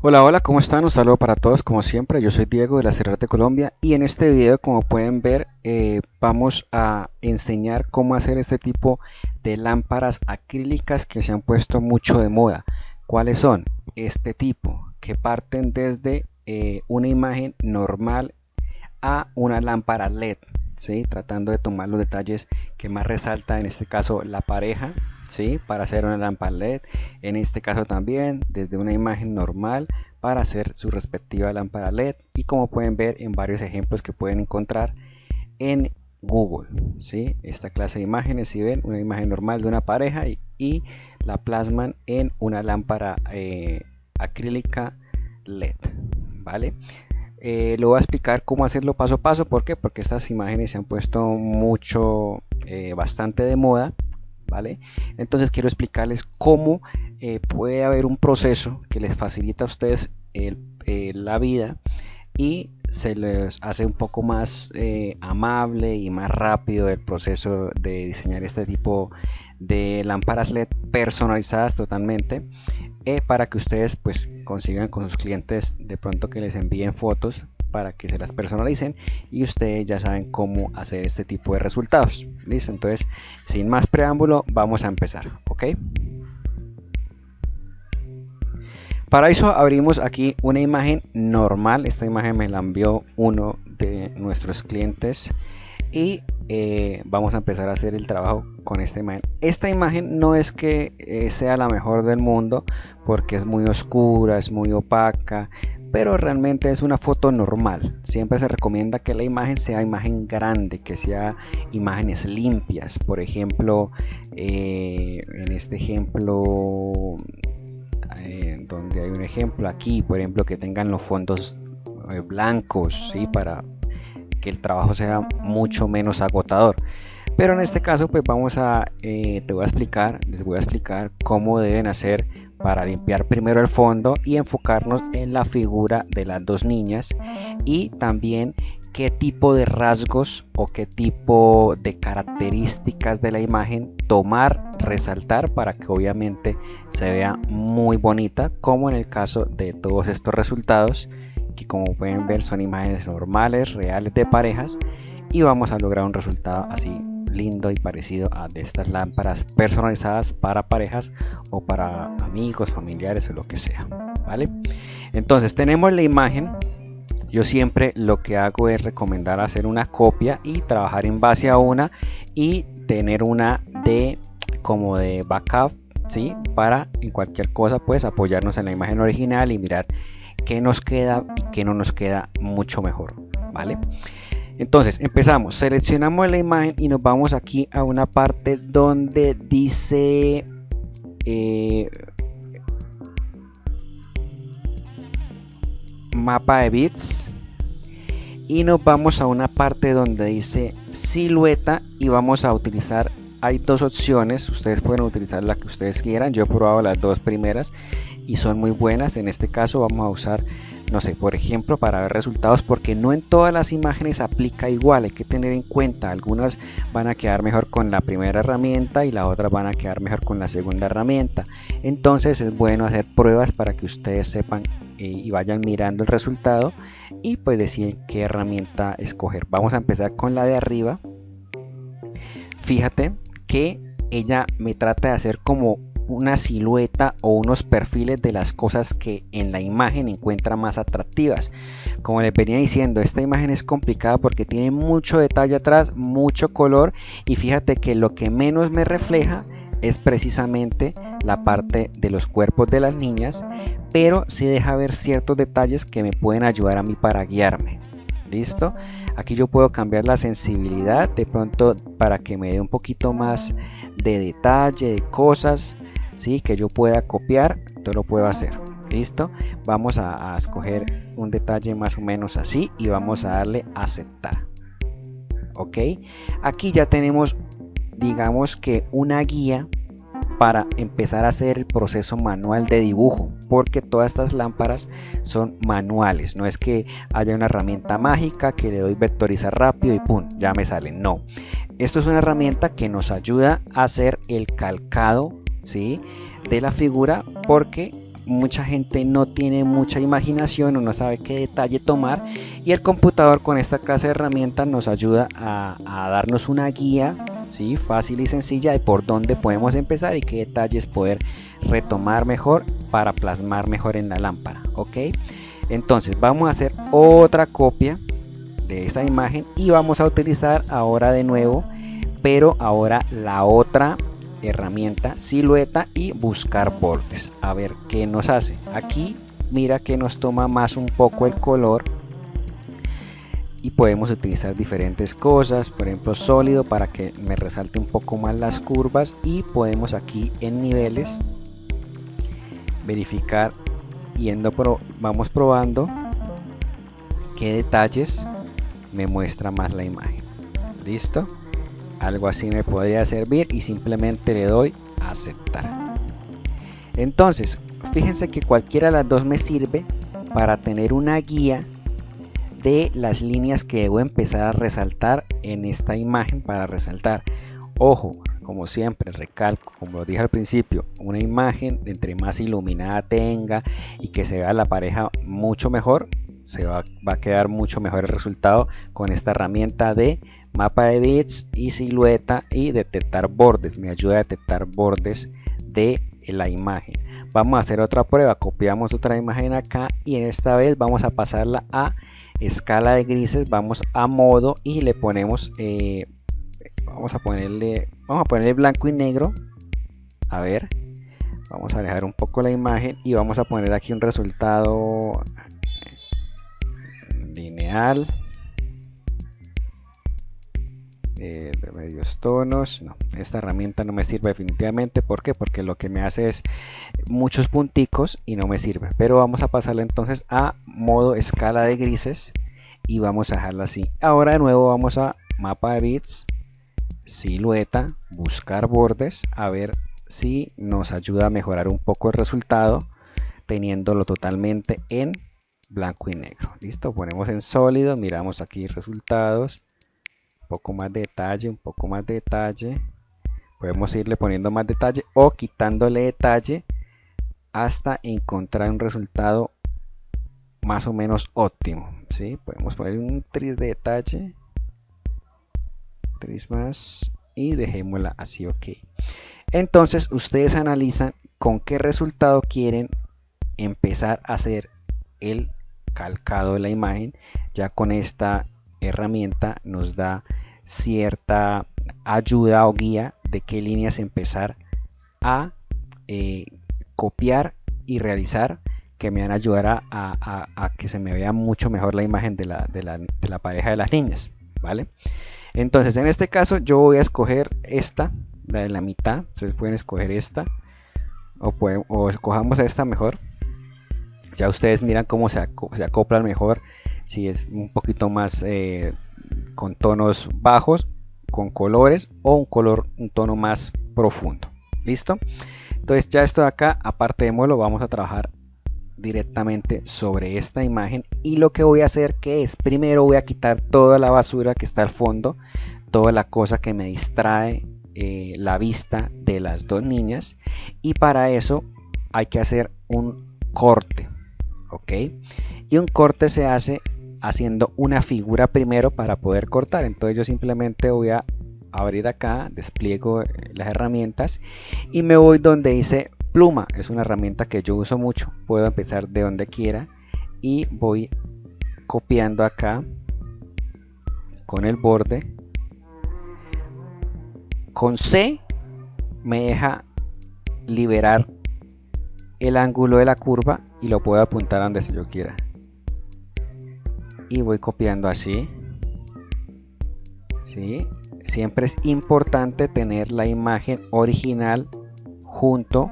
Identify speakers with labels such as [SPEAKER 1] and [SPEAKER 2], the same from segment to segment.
[SPEAKER 1] Hola, hola, ¿cómo están? Un saludo para todos, como siempre. Yo soy Diego de la Sierra de Colombia y en este video, como pueden ver, vamos a enseñar cómo hacer este tipo de lámparas acrílicas que se han puesto mucho de moda. ¿Cuáles son? Este tipo, que parten desde una imagen normal a una lámpara LED, ¿sí? Tratando de tomar los detalles que más resalta, en este caso la pareja, ¿sí? Para hacer una lámpara LED, en este caso también desde una imagen normal para hacer su respectiva lámpara LED, y como pueden ver en varios ejemplos que pueden encontrar en Google, ¿sí? Esta clase de imágenes, si ven una imagen normal de una pareja y la plasman en una lámpara acrílica LED, ¿vale? Lo voy a explicar cómo hacerlo paso a paso. ¿Por qué? Porque estas imágenes se han puesto bastante de moda, ¿vale? Entonces quiero explicarles cómo puede haber un proceso que les facilita a ustedes la vida y se les hace un poco más amable y más rápido el proceso de diseñar este tipo de lámparas LED personalizadas totalmente, para que ustedes pues consigan con sus clientes de pronto que les envíen fotos para que se las personalicen, y ustedes ya saben cómo hacer este tipo de resultados. Listo, entonces sin más preámbulo vamos a empezar, ¿ok? Para eso abrimos aquí una imagen normal. Esta imagen me la envió uno de nuestros clientes y vamos a empezar a hacer el trabajo con esta imagen. Esta imagen no es que sea la mejor del mundo, porque es muy oscura, es muy opaca, pero realmente es una foto normal. Siempre se recomienda que la imagen sea imagen grande, que sea imágenes limpias. Por ejemplo, en este ejemplo, donde hay un ejemplo aquí, por ejemplo, que tengan los fondos blancos, ¿sí? Para que el trabajo sea mucho menos agotador. Pero en este caso pues les voy a explicar cómo deben hacer para limpiar primero el fondo y enfocarnos en la figura de las dos niñas, y también qué tipo de rasgos o qué tipo de características de la imagen tomar, resaltar, para que obviamente se vea muy bonita, como en el caso de todos estos resultados, que como pueden ver son imágenes normales, reales de parejas, y vamos a lograr un resultado así lindo y parecido a de estas lámparas personalizadas para parejas o para amigos, familiares o lo que sea, ¿vale? Entonces tenemos la imagen. Yo siempre lo que hago es recomendar hacer una copia y trabajar en base a una, y tener una de como de backup, ¿sí? Para en cualquier cosa pues apoyarnos en la imagen original y mirar qué nos queda y qué no nos queda mucho mejor, ¿vale? Entonces empezamos, seleccionamos la imagen y nos vamos aquí a una parte donde dice mapa de bits, y nos vamos a una parte donde dice silueta, y vamos a utilizar, hay dos opciones, ustedes pueden utilizar la que ustedes quieran. Yo he probado las dos primeras y son muy buenas. En este caso vamos a usar, no sé, por ejemplo, para ver resultados, porque no en todas las imágenes aplica igual. Hay que tener en cuenta, algunas van a quedar mejor con la primera herramienta y las otras van a quedar mejor con la segunda herramienta. Entonces es bueno hacer pruebas para que ustedes sepan y vayan mirando el resultado y pues deciden qué herramienta escoger. Vamos a empezar con la de arriba. Fíjate que ella me trata de hacer como una silueta o unos perfiles de las cosas que en la imagen encuentra más atractivas. Como les venía diciendo, esta imagen es complicada porque tiene mucho detalle atrás, mucho color, y fíjate que lo que menos me refleja es precisamente la parte de los cuerpos de las niñas, pero sí deja ver ciertos detalles que me pueden ayudar a mí para guiarme. ¿Listo? Aquí yo puedo cambiar la sensibilidad de pronto para que me dé un poquito más de detalle, de cosas, ¿sí? Que yo pueda copiar. Todo lo puedo hacer. ¿Listo? Vamos a escoger un detalle más o menos así y vamos a darle a aceptar. ¿Ok? Aquí ya tenemos, digamos que una guía para empezar a hacer el proceso manual de dibujo, porque todas estas lámparas son manuales. No es que haya una herramienta mágica que le doy vectorizar rápido y pum, ya me sale. No, esto es una herramienta que nos ayuda a hacer el calcado, ¿sí? De la figura, porque mucha gente no tiene mucha imaginación o no sabe qué detalle tomar, y el computador con esta clase de herramientas nos ayuda a darnos una guía, ¿sí? Fácil y sencilla de por dónde podemos empezar y qué detalles poder retomar mejor para plasmar mejor en la lámpara, ¿ok? Entonces vamos a hacer otra copia de esa imagen y vamos a utilizar ahora de nuevo, pero ahora la otra herramienta, silueta y buscar bordes, a ver qué nos hace. Aquí mira que nos toma más un poco el color y podemos utilizar diferentes cosas, por ejemplo sólido para que me resalte un poco más las curvas, y podemos aquí en niveles verificar vamos probando qué detalles me muestra más la imagen. Listo, algo así me podría servir y simplemente le doy a aceptar. Entonces fíjense que cualquiera de las dos me sirve para tener una guía de las líneas que debo empezar a resaltar en esta imagen. Para resaltar, ojo, como siempre recalco, como lo dije al principio, una imagen entre más iluminada tenga y que se vea la pareja mucho mejor, va a quedar mucho mejor el resultado con esta herramienta de mapa de bits y silueta y detectar bordes. Me ayuda a detectar bordes de la imagen. Vamos a hacer otra prueba, copiamos otra imagen acá y en esta vez vamos a pasarla a escala de grises, vamos a modo y le ponemos vamos a ponerle blanco y negro. A ver, vamos a alejar un poco la imagen y vamos a poner aquí un resultado lineal de medios tonos. No, esta herramienta no me sirve definitivamente. ¿Por qué? Porque lo que me hace es muchos punticos y no me sirve. Pero vamos a pasarla entonces a modo escala de grises y vamos a dejarla así. Ahora de nuevo vamos a mapa de bits, silueta, buscar bordes, a ver si nos ayuda a mejorar un poco el resultado teniéndolo totalmente en blanco y negro. Listo, ponemos en sólido, miramos aquí resultados, un poco más de detalle, un poco más de detalle, podemos irle poniendo más detalle o quitándole detalle hasta encontrar un resultado más o menos óptimo, ¿sí? Podemos poner un tris de detalle, tris más y dejémosla así, ok. Entonces ustedes analizan con qué resultado quieren empezar a hacer el calcado de la imagen. Ya con esta herramienta nos da cierta ayuda o guía de qué líneas empezar a copiar y realizar, que me van a ayudar a que se me vea mucho mejor la imagen de la pareja de las niñas, ¿vale? Entonces en este caso yo voy a escoger esta, la de la mitad. Ustedes pueden escoger esta o escojamos esta mejor. Ya ustedes miran cómo se acoplan mejor, si es un poquito más con tonos bajos, con colores, o un tono más profundo. ¿Listo? Entonces ya esto de acá, aparte de modelo, vamos a trabajar directamente sobre esta imagen. Y lo que voy a hacer, que es, primero voy a quitar toda la basura que está al fondo, toda la cosa que me distrae la vista de las dos niñas, y para eso hay que hacer un corte, ok, y un corte se hace haciendo una figura primero para poder cortar. Entonces yo simplemente voy a abrir acá, despliego las herramientas y me voy donde dice pluma. Es una herramienta que yo uso mucho, puedo empezar de donde quiera y voy copiando acá con el borde. Con C me deja liberar el ángulo de la curva y lo puedo apuntar a donde yo quiera. Y voy copiando así. ¿Sí? Siempre es importante tener la imagen original junto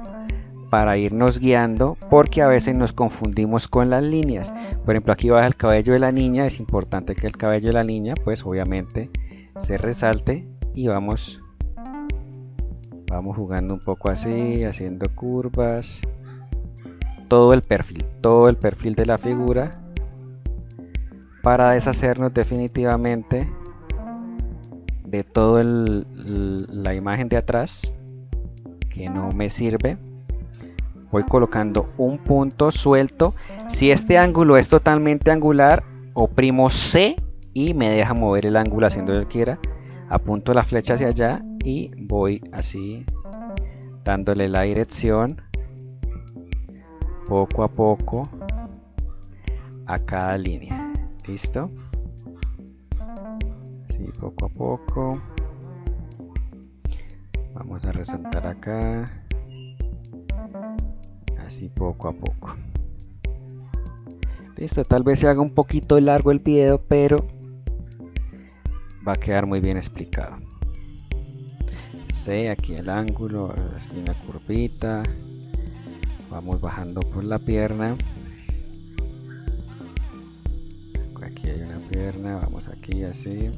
[SPEAKER 1] para irnos guiando, porque a veces nos confundimos con las líneas. Por ejemplo, aquí baja el cabello de la niña. Es importante que el cabello de la niña pues obviamente se resalte y vamos jugando un poco así, haciendo curvas, todo el perfil de la figura, para deshacernos definitivamente de toda la imagen de atrás que no me sirve. voy colocando un punto suelto. Si este ángulo es totalmente angular, oprimo C y me deja mover el ángulo haciendo lo que quiera. Apunto la flecha hacia allá y voy así dándole la dirección poco a poco a cada línea. ¿Listo? Así poco a poco. Vamos a resaltar acá. Así poco a poco. Listo, tal vez se haga un poquito largo el video, pero va a quedar muy bien explicado. C, aquí el ángulo, así una curvita. Vamos bajando por la pierna. Aquí hay una pierna, vamos aquí así.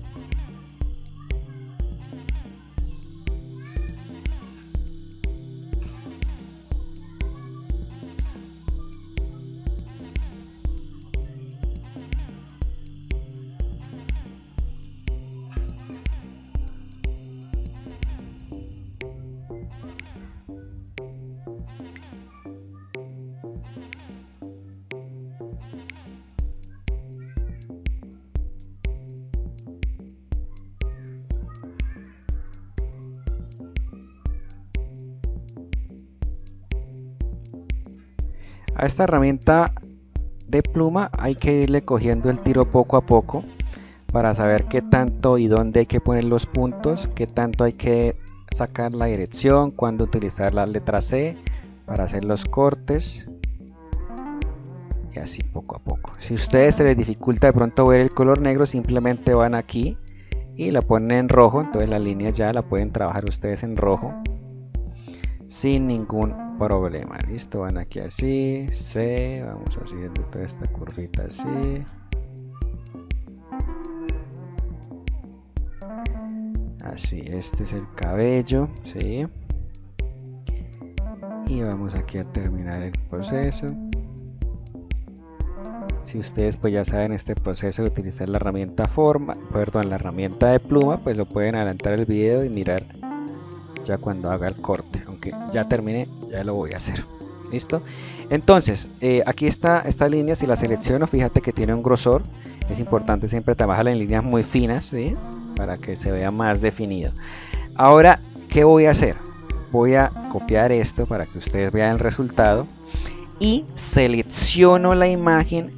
[SPEAKER 1] A esta herramienta de pluma hay que irle cogiendo el tiro poco a poco para saber qué tanto y dónde hay que poner los puntos, qué tanto hay que sacar la dirección, cuándo utilizar la letra C para hacer los cortes y así poco a poco. Si a ustedes se les dificulta de pronto ver el color negro, simplemente van aquí y la ponen en rojo, entonces la línea ya la pueden trabajar ustedes en rojo sin ningún problema. Listo, van aquí así, C, vamos haciendo toda esta curvita así. Así, este es el cabello, ¿sí? Y vamos aquí a terminar el proceso. Si ustedes pues ya saben este proceso de utilizar la herramienta la herramienta de pluma, pues lo pueden adelantar el video y mirar ya cuando haga el corte. Aunque ya termine, ya lo voy a hacer. ¿Listo? Entonces, aquí está esta línea. Si la selecciono, fíjate que tiene un grosor. Es importante siempre trabajar en líneas muy finas, ¿sí? Para que se vea más definido. Ahora, ¿qué voy a hacer? Voy a copiar esto para que ustedes vean el resultado. Y selecciono la imagen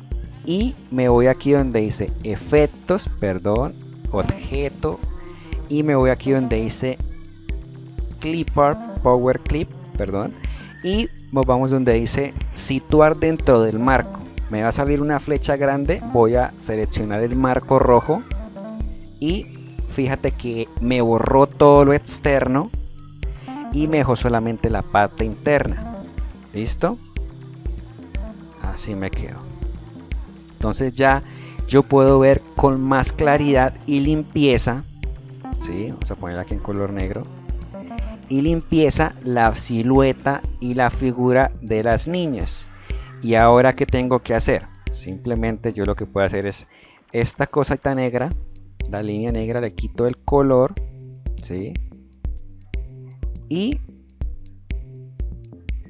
[SPEAKER 1] y me voy aquí donde dice efectos, perdón, objeto. Y me voy aquí donde dice Clipart, Power Clip, perdón, y nos vamos donde dice situar dentro del marco. Me va a salir una flecha grande, voy a seleccionar el marco rojo y fíjate que me borró todo lo externo y me dejó solamente la parte interna. ¿Listo? Así me quedo. Entonces ya yo puedo ver con más claridad y limpieza, ¿sí? Vamos a ponerla aquí en color negro. Y limpieza la silueta y la figura de las niñas. Y ahora, ¿qué tengo que hacer? Simplemente yo lo que puedo hacer es esta cosita negra, la línea negra, le quito el color, ¿sí? Y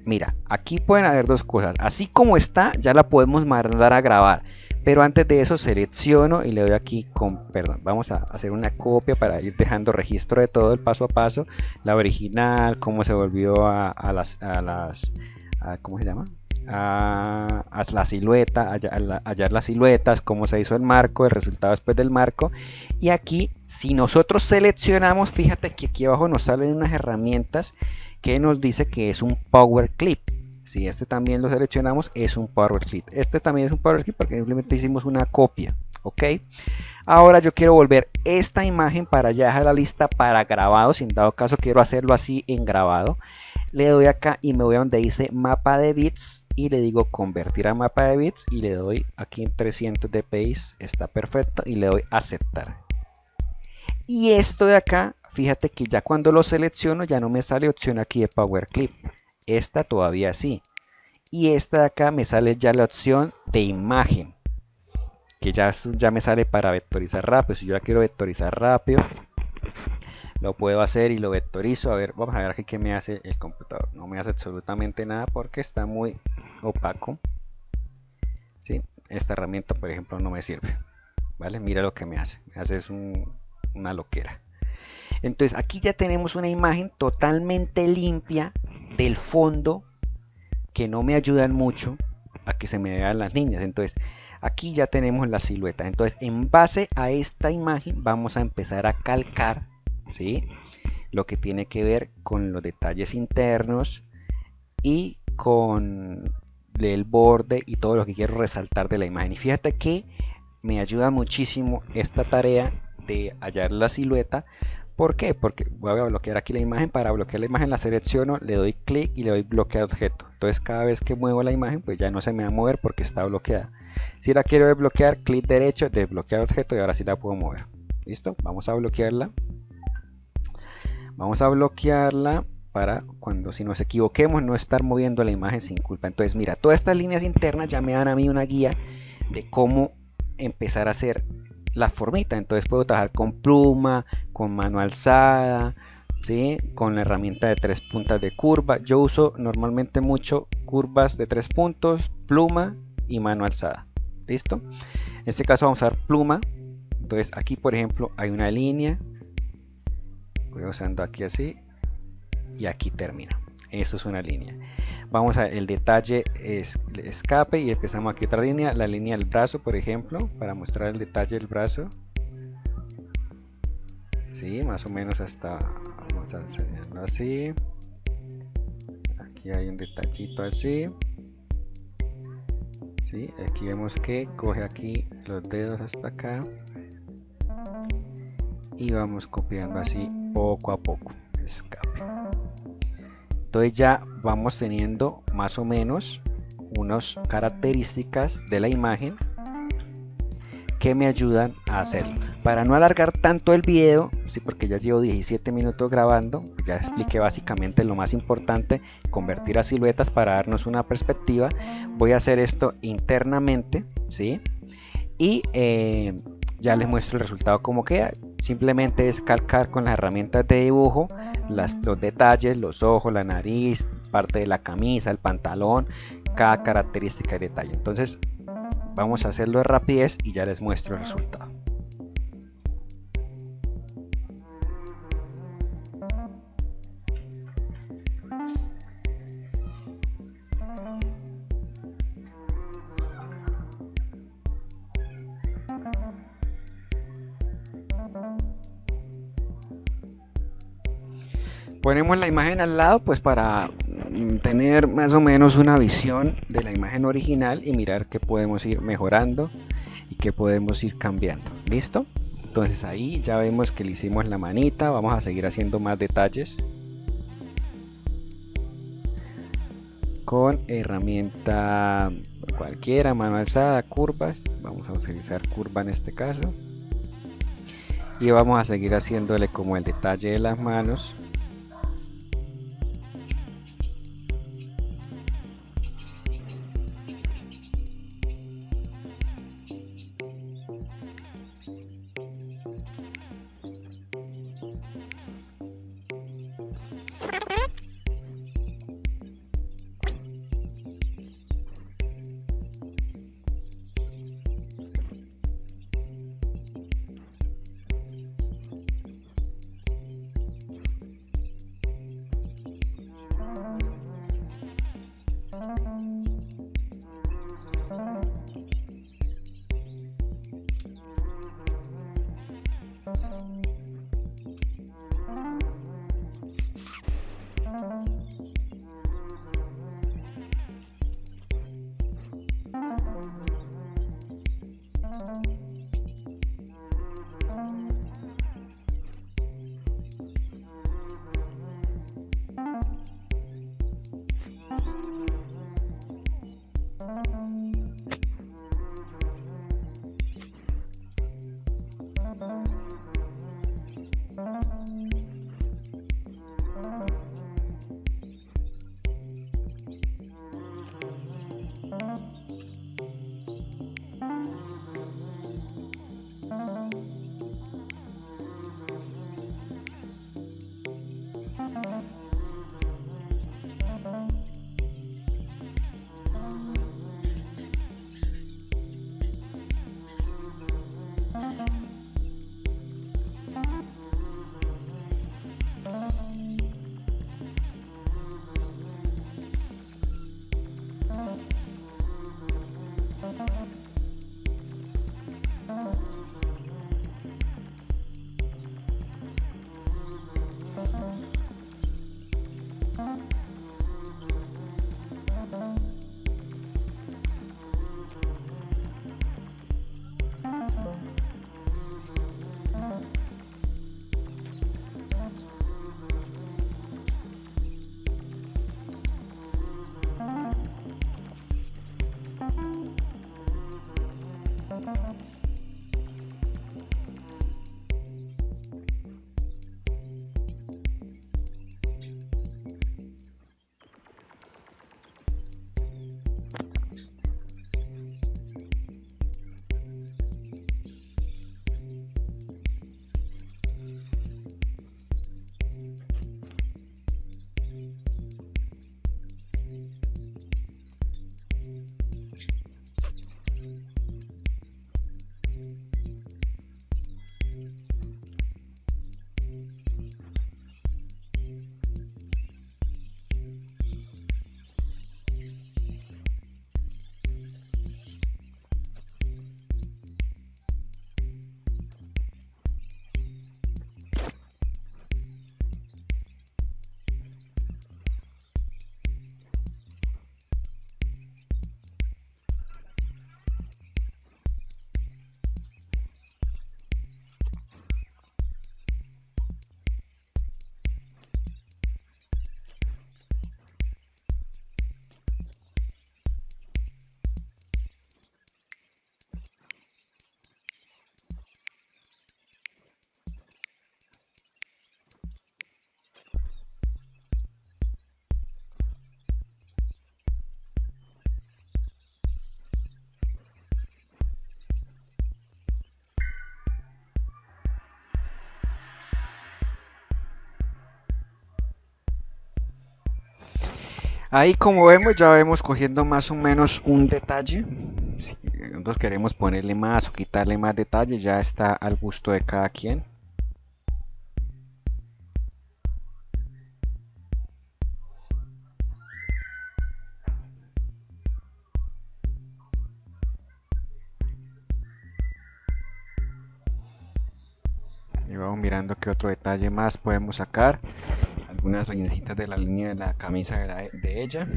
[SPEAKER 1] mira, aquí pueden haber dos cosas. Así como está, ya la podemos mandar a grabar. Pero antes de eso selecciono y le doy aquí perdón, vamos a hacer una copia para ir dejando registro de todo el paso a paso, la original, cómo se volvió ¿cómo se llama? A la silueta, hallar las siluetas, cómo se hizo el marco, el resultado después del marco. Y aquí, si nosotros seleccionamos, fíjate que aquí abajo nos salen unas herramientas que nos dice que es un Power Clip. Si este también lo seleccionamos, es un Power Clip. Este también es un Power Clip porque simplemente hicimos una copia. ¿Ok? Ahora yo quiero volver esta imagen para ya dejar la lista para grabado. Si en dado caso quiero hacerlo así en grabado, le doy acá y me voy a donde dice mapa de bits y le digo convertir a mapa de bits y le doy aquí en 300 dpi. Está perfecto y le doy aceptar. Y esto de acá, fíjate que ya cuando lo selecciono ya no me sale opción aquí de Power Clip. Esta todavía sí. Y esta de acá me sale ya la opción de imagen, que ya me sale para vectorizar rápido. Si yo la quiero vectorizar rápido, lo puedo hacer y lo vectorizo. A ver, vamos a ver aquí qué me hace el computador. No me hace absolutamente nada porque está muy opaco, ¿sí? Esta herramienta, por ejemplo, no me sirve, ¿vale? Mira lo que me hace. Me hace una loquera. Entonces aquí ya tenemos una imagen totalmente limpia del fondo, que no me ayudan mucho a que se me vean las niñas. Entonces aquí ya tenemos la silueta. Entonces en base a esta imagen vamos a empezar a calcar, ¿sí?, lo que tiene que ver con los detalles internos y con el borde y todo lo que quiero resaltar de la imagen. Y fíjate que me ayuda muchísimo esta tarea de hallar la silueta. ¿Por qué? Porque voy a bloquear aquí la imagen. Para bloquear la imagen la selecciono, le doy clic y le doy bloquear objeto. Entonces cada vez que muevo la imagen pues ya no se me va a mover porque está bloqueada. Si la quiero desbloquear, clic derecho, desbloquear objeto, y ahora sí la puedo mover. ¿Listo? Vamos a bloquearla. Vamos a bloquearla para cuando, si nos equivoquemos, no estar moviendo la imagen sin culpa. Entonces mira, todas estas líneas internas ya me dan a mí una guía de cómo empezar a hacer la formita. Entonces puedo trabajar con pluma, con mano alzada, ¿sí?, con la herramienta de 3 puntas de curva. Yo uso normalmente mucho curvas de 3 puntos, pluma y mano alzada. ¿Listo? En este caso vamos a usar pluma. Entonces aquí, por ejemplo, hay una línea. Voy usando aquí así y aquí termina. Eso es una línea. Vamos a el detalle escape y empezamos aquí otra línea, la línea del brazo, por ejemplo, para mostrar el detalle del brazo. Sí, más o menos hasta, vamos a hacerlo así. Aquí hay un detallito así. Sí, aquí vemos que coge aquí los dedos hasta acá y vamos copiando así poco a poco. Escape. Entonces ya vamos teniendo más o menos unas características de la imagen que me ayudan a hacerlo. Para no alargar tanto el video, sí, porque ya llevo 17 minutos grabando, ya expliqué básicamente lo más importante, convertir a siluetas para darnos una perspectiva. Voy a hacer esto internamente, ¿sí? Y ya les muestro el resultado como queda. Simplemente es calcar con las herramientas de dibujo los detalles, los ojos, la nariz, parte de la camisa, el pantalón, cada característica y detalle. Entonces vamos a hacerlo de rapidez y ya les muestro el resultado. Ponemos la imagen al lado pues para tener más o menos una visión de la imagen original y mirar qué podemos ir mejorando y qué podemos ir cambiando. ¿Listo? Entonces ahí ya vemos que le hicimos la manita. Vamos a seguir haciendo más detalles con herramienta cualquiera, mano alzada, curvas. Vamos a utilizar curva en este caso y vamos a seguir haciéndole como el detalle de las manos. Ahí como vemos ya vemos cogiendo más o menos un detalle. Si nosotros queremos ponerle más o quitarle más detalle, ya está al gusto de cada quien. Y vamos mirando qué otro detalle más podemos sacar. Algunas rayitas de la línea de la camisa de ella.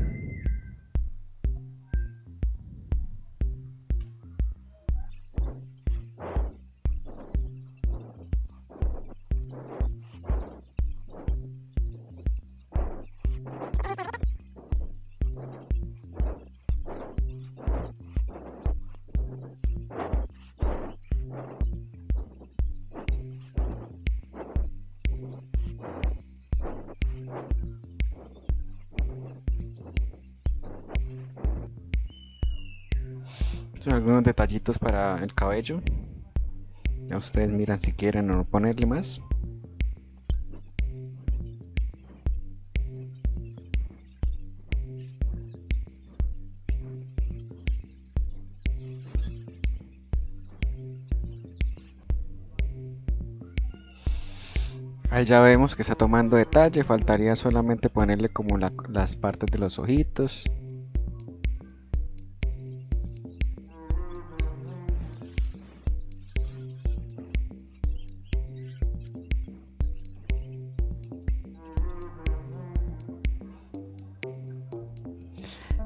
[SPEAKER 1] Son algunos detallitos para el cabello. Ya ustedes miran si quieren o no ponerle más. Ahí ya vemos que está tomando detalle, faltaría solamente ponerle como las partes de los ojitos.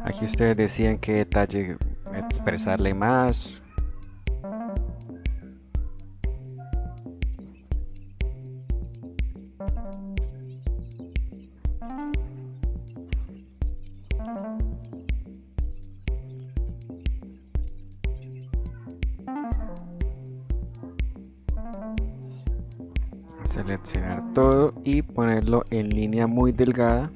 [SPEAKER 1] Aquí ustedes decían qué detalle expresarle más. Seleccionar todo y ponerlo en línea muy delgada.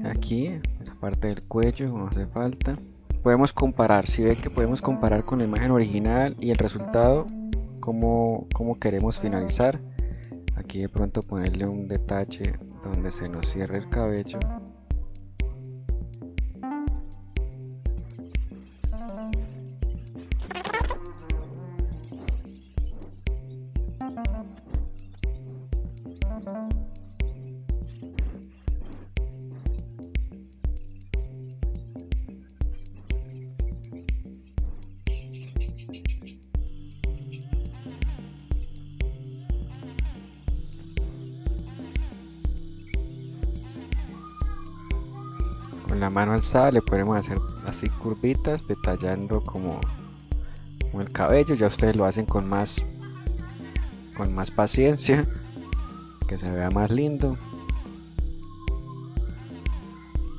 [SPEAKER 1] Aquí, esta parte del cuello no hace falta. Podemos comparar, si ven que podemos comparar con la imagen original y el resultado, cómo queremos finalizar. Aquí de pronto ponerle un detalle donde se nos cierre el cabello. Con la mano alzada le podemos hacer así curvitas, detallando como el cabello. Ya ustedes lo hacen con más paciencia, que se vea más lindo.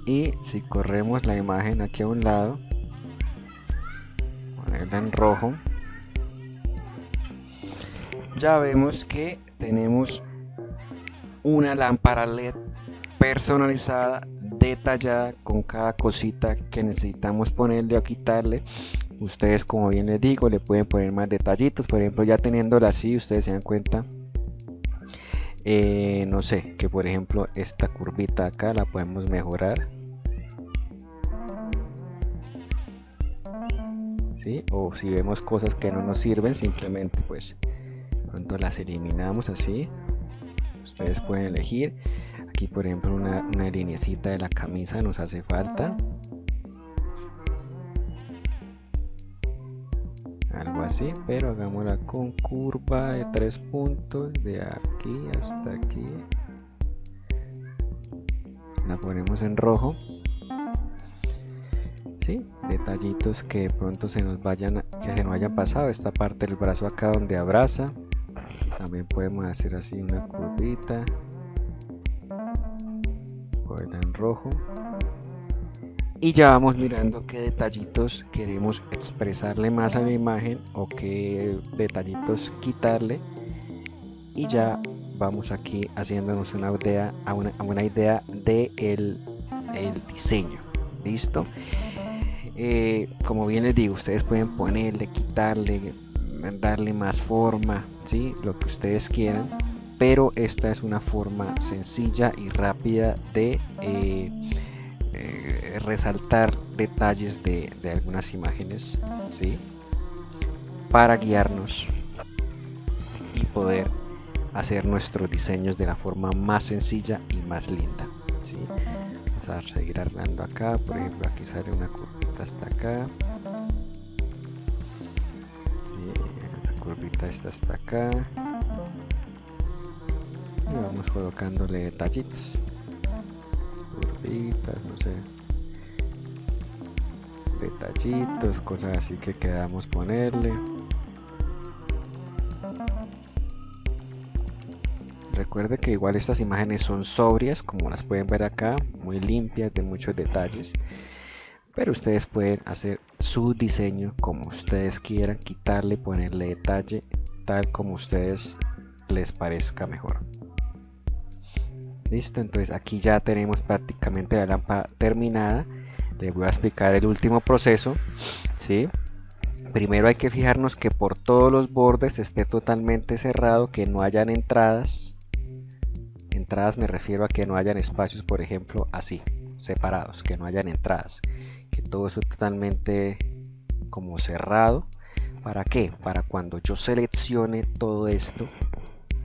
[SPEAKER 1] Y si corremos la imagen aquí a un lado, ponerla en rojo, ya vemos que tenemos una lámpara LED personalizada, detallada, con cada cosita que necesitamos ponerle o quitarle. Ustedes, como bien les digo, le pueden poner más detallitos. Por ejemplo, ya teniéndola así, ustedes se dan cuenta No sé, que por ejemplo esta curvita acá la podemos mejorar, ¿sí? O si vemos cosas que no nos sirven, simplemente pues pronto las eliminamos así. Ustedes pueden elegir. Aquí por ejemplo una linecita de la camisa nos hace falta, algo así, pero hagámosla con curva de 3 puntos de aquí hasta aquí. La ponemos en rojo, ¿sí? Detallitos que de pronto se nos hayan pasado. Esta parte del brazo acá donde abraza, también podemos hacer así una curvita, ponerla en rojo. Y ya vamos mirando qué detallitos queremos expresarle más a la imagen o qué detallitos quitarle, y ya vamos aquí haciéndonos una idea de el diseño. Listo. Como bien les digo, ustedes pueden ponerle, quitarle, darle más forma, ¿sí? Lo que ustedes quieran, pero esta es una forma sencilla y rápida de resaltar detalles de algunas imágenes, ¿sí? Para guiarnos y poder hacer nuestros diseños de la forma más sencilla y más linda, ¿sí? Vamos a seguir armando acá. Por ejemplo, aquí sale una curvita hasta acá, ¿sí? Esa curvita está hasta acá, y vamos colocándole detallitos, curvitas, no sé, detallitos, cosas así que queramos ponerle. Recuerde que igual estas imágenes son sobrias, como las pueden ver acá, muy limpias, de muchos detalles, pero ustedes pueden hacer su diseño como ustedes quieran, quitarle, ponerle detalle, tal como ustedes les parezca mejor. Listo, entonces aquí ya tenemos prácticamente la lámpara terminada. Les voy a explicar el último proceso, ¿sí? Primero hay que fijarnos que por todos los bordes esté totalmente cerrado, que no hayan entradas. Entradas me refiero a que no hayan espacios, por ejemplo, así, separados, que no hayan entradas, que todo eso totalmente como cerrado. ¿Para qué? Para cuando yo seleccione todo esto.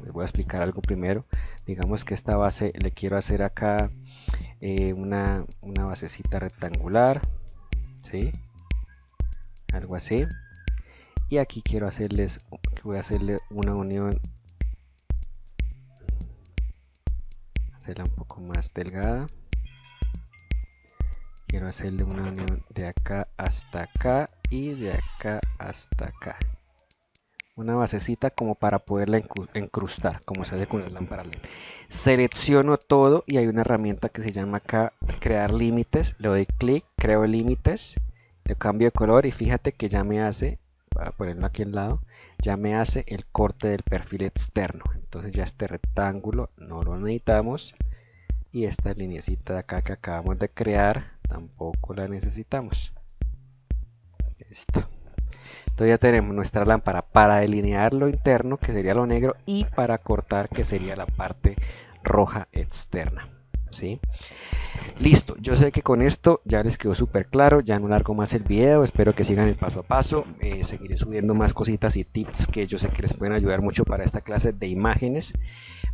[SPEAKER 1] Les voy a explicar algo primero. Digamos que esta base le quiero hacer acá una basecita rectangular, ¿sí? Algo así. Y aquí voy a hacerle una unión, hacerla un poco más delgada. Quiero hacerle una unión de acá hasta acá y de acá hasta acá. Una basecita como para poderla incrustar, como se hace con la lámpara LED. Selecciono todo y hay una herramienta que se llama acá crear límites. Le doy clic, creo límites, le cambio de color y fíjate que ya me hace, voy a ponerlo aquí al lado, ya me hace el corte del perfil externo. Entonces ya este rectángulo no lo necesitamos, y esta lineecita de acá que acabamos de crear tampoco la necesitamos. Listo. Entonces ya tenemos nuestra lámpara para delinear lo interno, que sería lo negro, y para cortar, que sería la parte roja externa, ¿sí? Listo, yo sé que con esto ya les quedó súper claro, ya no largo más el video, espero que sigan el paso a paso. Seguiré subiendo más cositas y tips que yo sé que les pueden ayudar mucho para esta clase de imágenes,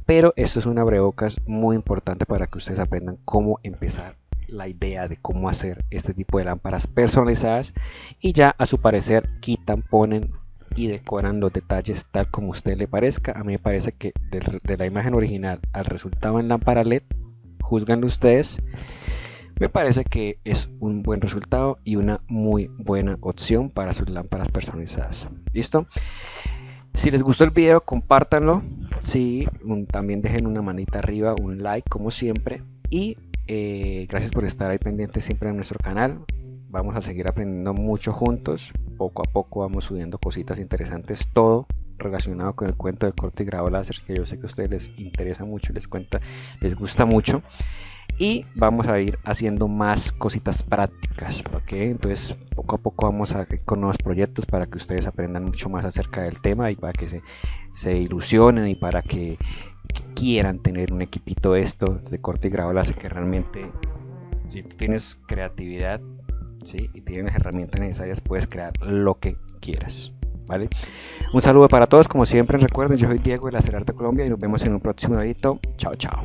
[SPEAKER 1] pero esto es un abrebocas muy importante para que ustedes aprendan cómo empezar la idea de cómo hacer este tipo de lámparas personalizadas, y ya a su parecer quitan, ponen y decoran los detalles tal como a usted le parezca. A mí me parece que de la imagen original al resultado en lámpara LED, juzgan ustedes, me parece que es un buen resultado y una muy buena opción para sus lámparas personalizadas. ¿Listo? Si les gustó el video, compártanlo. Sí, también dejen una manita arriba, un like como siempre, y gracias por estar ahí pendientes siempre en nuestro canal. Vamos a seguir aprendiendo mucho juntos. Poco a poco vamos subiendo cositas interesantes, todo relacionado con el cuento del corte y grabado láser, que yo sé que a ustedes les interesa mucho, les gusta mucho. y vamos a ir haciendo más cositas prácticas, ¿ok? Entonces poco a poco vamos a ir con nuevos proyectos para que ustedes aprendan mucho más acerca del tema y para que se ilusionen y para que quieran tener un equipito de esto de corte y grado láser, que realmente si tú tienes creatividad, ¿sí?, y tienes herramientas necesarias, puedes crear lo que quieras, ¿vale? Un saludo para todos, como siempre recuerden, yo soy Diego de Láser Arte Colombia y nos vemos en un próximo videito. Chao, chao.